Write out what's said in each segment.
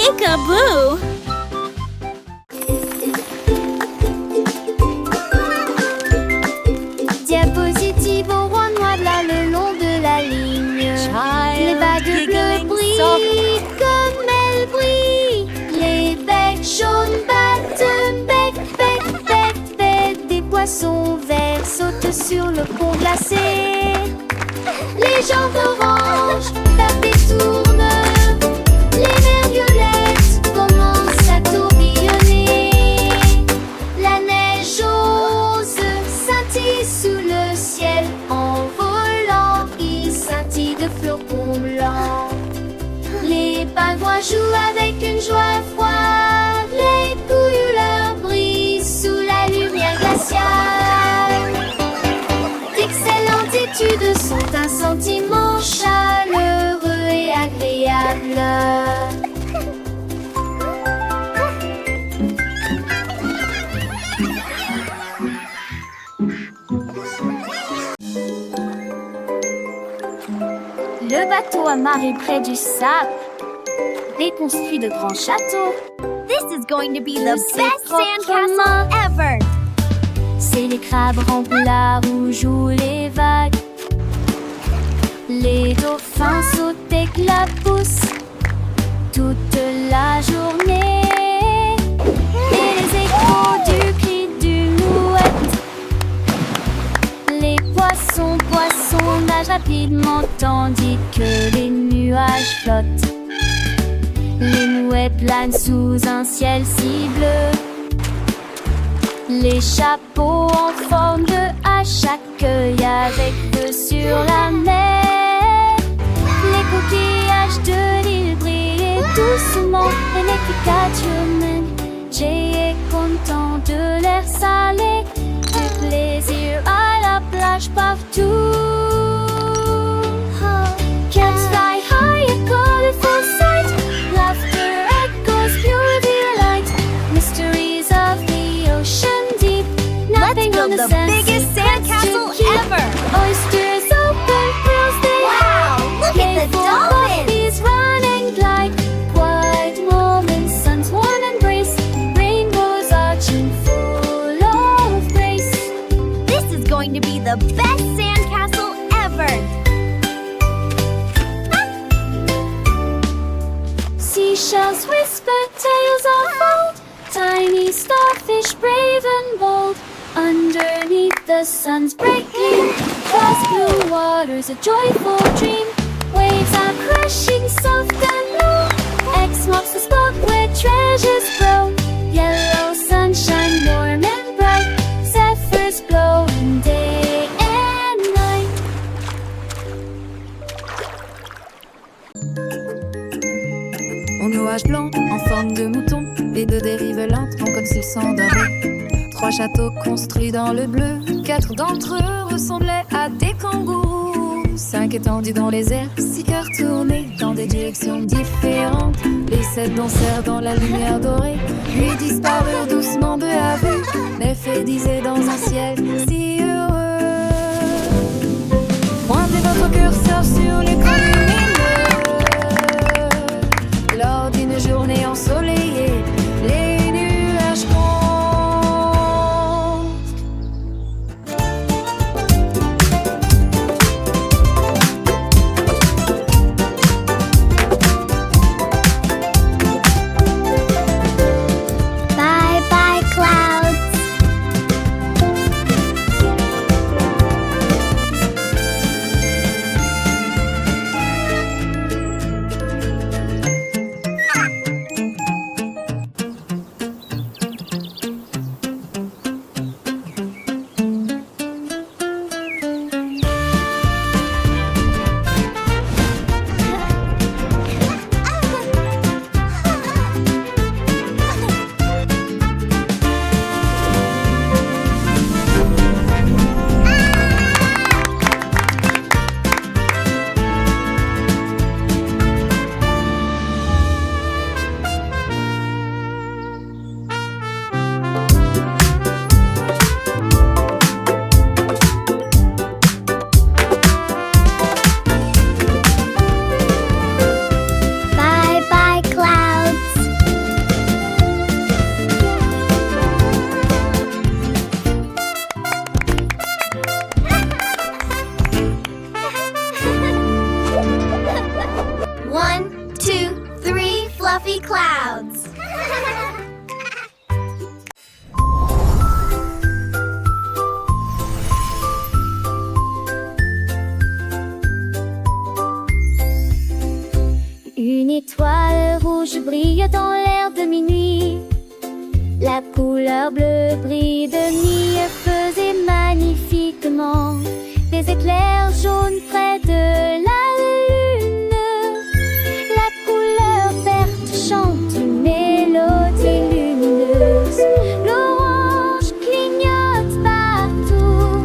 Peekaboo! Diapositive au rond noir là le long de la ligne. Les vagues bleues brillent comme elles brillent. Les becs jaunes battent bec, bec, bec, bec. Des poissons verts sautent sur le pont glacé. Les gens orange tapent et tournent. Les marionnettes commencent à tourbillonner. La neige ose scintille sous le ciel. En volant, il scintille de flocons blancs. Les pingouins jouent avec une joie froide. Les couilluleurs brillent sous la lumière glaciale. D'excellentes études sont un sentiment chaleureux et agréable. Le bateau amarré près du sable déconstruit de grands châteaux. This is going to be the C'est best proprement- sandcastle ever! C'est les crabes remplats où jouent les vagues. Les dauphins sautent et clapoussent toute la journée. Et les échos du cri d'une mouette. Les poissons nagent rapidement tandis que les nuages flottent. Les mouettes planent sous un ciel si bleu. Les chapeaux en forme de hache accueillent avec eux sur la mer. Les coquillages de l'île brillent doucement. Et l'équitation Jay est content de l'air salé. Du plaisir à la plage partout. Cats fly high at colorful sight. Laughter echoes pure delight. Mysteries of the ocean deep. Nothing on Build the the sense biggest secrets sandcastle to keep. ever! Oysters open, pearls they Wow, hide. look at the Playful dolphins! puppies run and glide. Quiet moments, sun's warm embrace. Rainbows arching full of grace. This is going to be the best sandcastle ever! Seashells whisper tales of old. Tiny starfish brave and bold. Underneath the sun's breaking, vast blue waters a joyful dream. Waves are crashing soft and low. X marks the spot where treasures grow. Yellow sunshine warm and bright. Zephyrs blowing day and night. Au nuage blanc, en forme de mouton, les deux dérives lentes font comme s'ils s'endormaient. 3 châteaux construits dans le bleu, 4 d'entre eux ressemblaient à des kangourous. 5 étendus dans les airs, 6 cœurs tournés dans des directions différentes. Les 7 dansèrent dans la lumière dorée, puis disparurent doucement peu à peu. 9 et 10 et dans un ciel si heureux. Pointez votre curseur sur l'écran lumineux. Lors d'une journée ensoleillée, les nuages comptent. Bye bye clouds. fluffy clouds. Une étoile rouge brille dans l'air de minuit. La couleur bleue brille de mi-feu et magnifiquement. Des éclairs jaunes près de la lune. La couleur verte chante une mélodie lumineuse. L'orange clignote partout.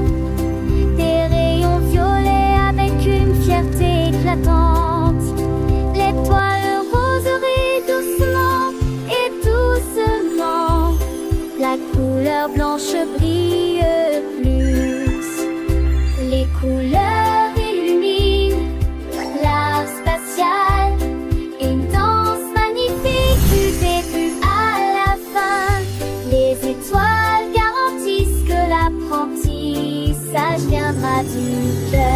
Des rayons violets avec une fierté éclatante. L'étoile roserie doucement et doucement. La couleur blanche brille plus. Les couleurs illuminent l'art spatial. Une danse magnifique du début à la fin. Les étoiles garantissent que l'apprentissage viendra du cœur.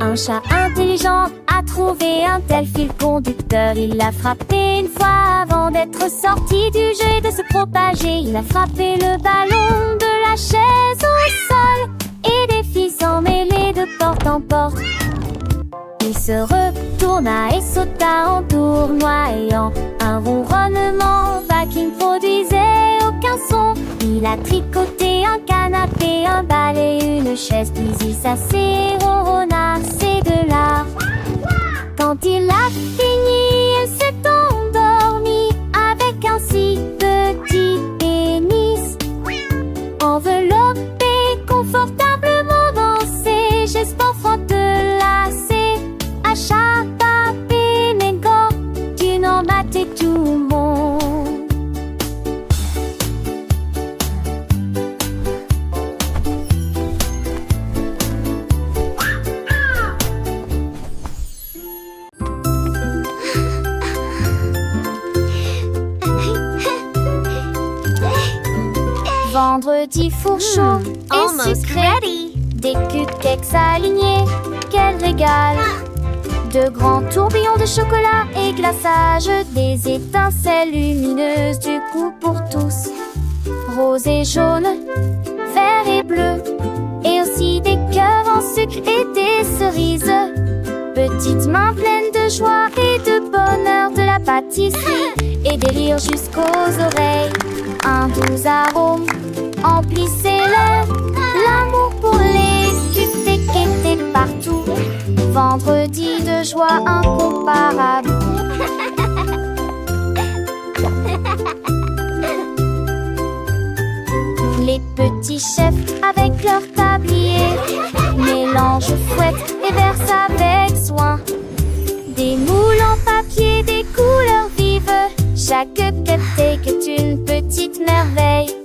Un chat intelligent a trouvé un tel fil conducteur. Il l'a frappé une fois avant d'être sorti du jeu et de se propager. Il a frappé le ballon de la chaise au sol et des filles s'en mêlaient de porte en porte. Il se retourna et sauta en tournoyant. Un ronronnement vague qui ne produisait aucun son. Il a tricoté un canapé, un balai, une chaise. Puis il s'assait, ronronna, c'est de l'art. Quand il a fini, il s'est endormi avec un si petit pénis. Enveloppé confortablement dans ses gestes entrelacés. Achata Pénégo, tu n'en battais tout le monde. Vendredi four chaud et Almost sucré. ready. Des cupcakes alignés, quel régal! De grands tourbillons de chocolat et glaçage, des étincelles lumineuses du goût pour tous. Rose et jaune, vert et bleu, et aussi des cœurs en sucre et des cerises. Petites mains pleines de joie et de bonheur, de la pâtisserie et des rires jusqu'aux oreilles. Un doux arôme emplissait-le, l'amour pour les cupcakes était partout. Vendredi de joie incomparable. Les petits chefs avec leur tablier mélangent fouette et versent avec soin. Des moules en papier, des couleurs vives. Chaque cupcake est une petite merveille.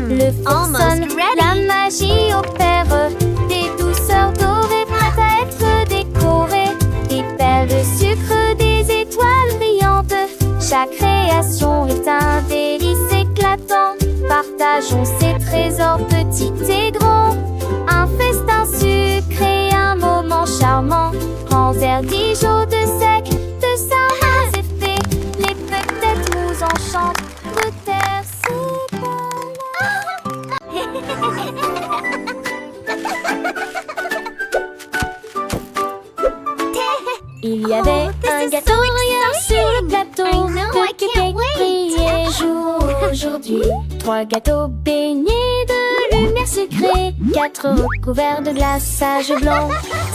Le four sonne, la magie opère. Des douceurs dorées prêtes à être décorées. Des perles de sucre, des étoiles brillantes. Chaque création est un délice éclatant. Partageons ces trésors petits et grands. Un festin sucré, un moment charmant. Grands airs Dijon de sec, de savants effets. Les peut-être nous enchantent, peut-être c'est pas Il y avait un gâteau rien sur le plateau. Le cupcake brillait jour aujourd'hui. 3 gâteaux baignés de lumière sucrée. 4 recouverts de glaçage blanc.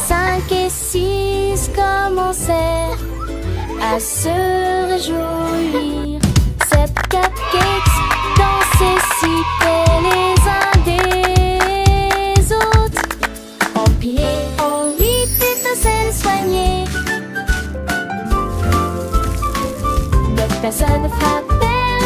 5 et 6 commencèrent à se réjouir. 7 cupcakes dansaient si près les uns des autres. Empilés en 8 étincelles soignées. 9 personnes frappèrent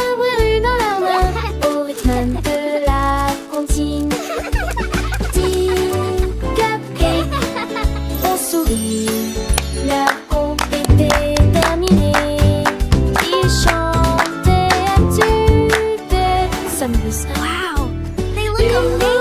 les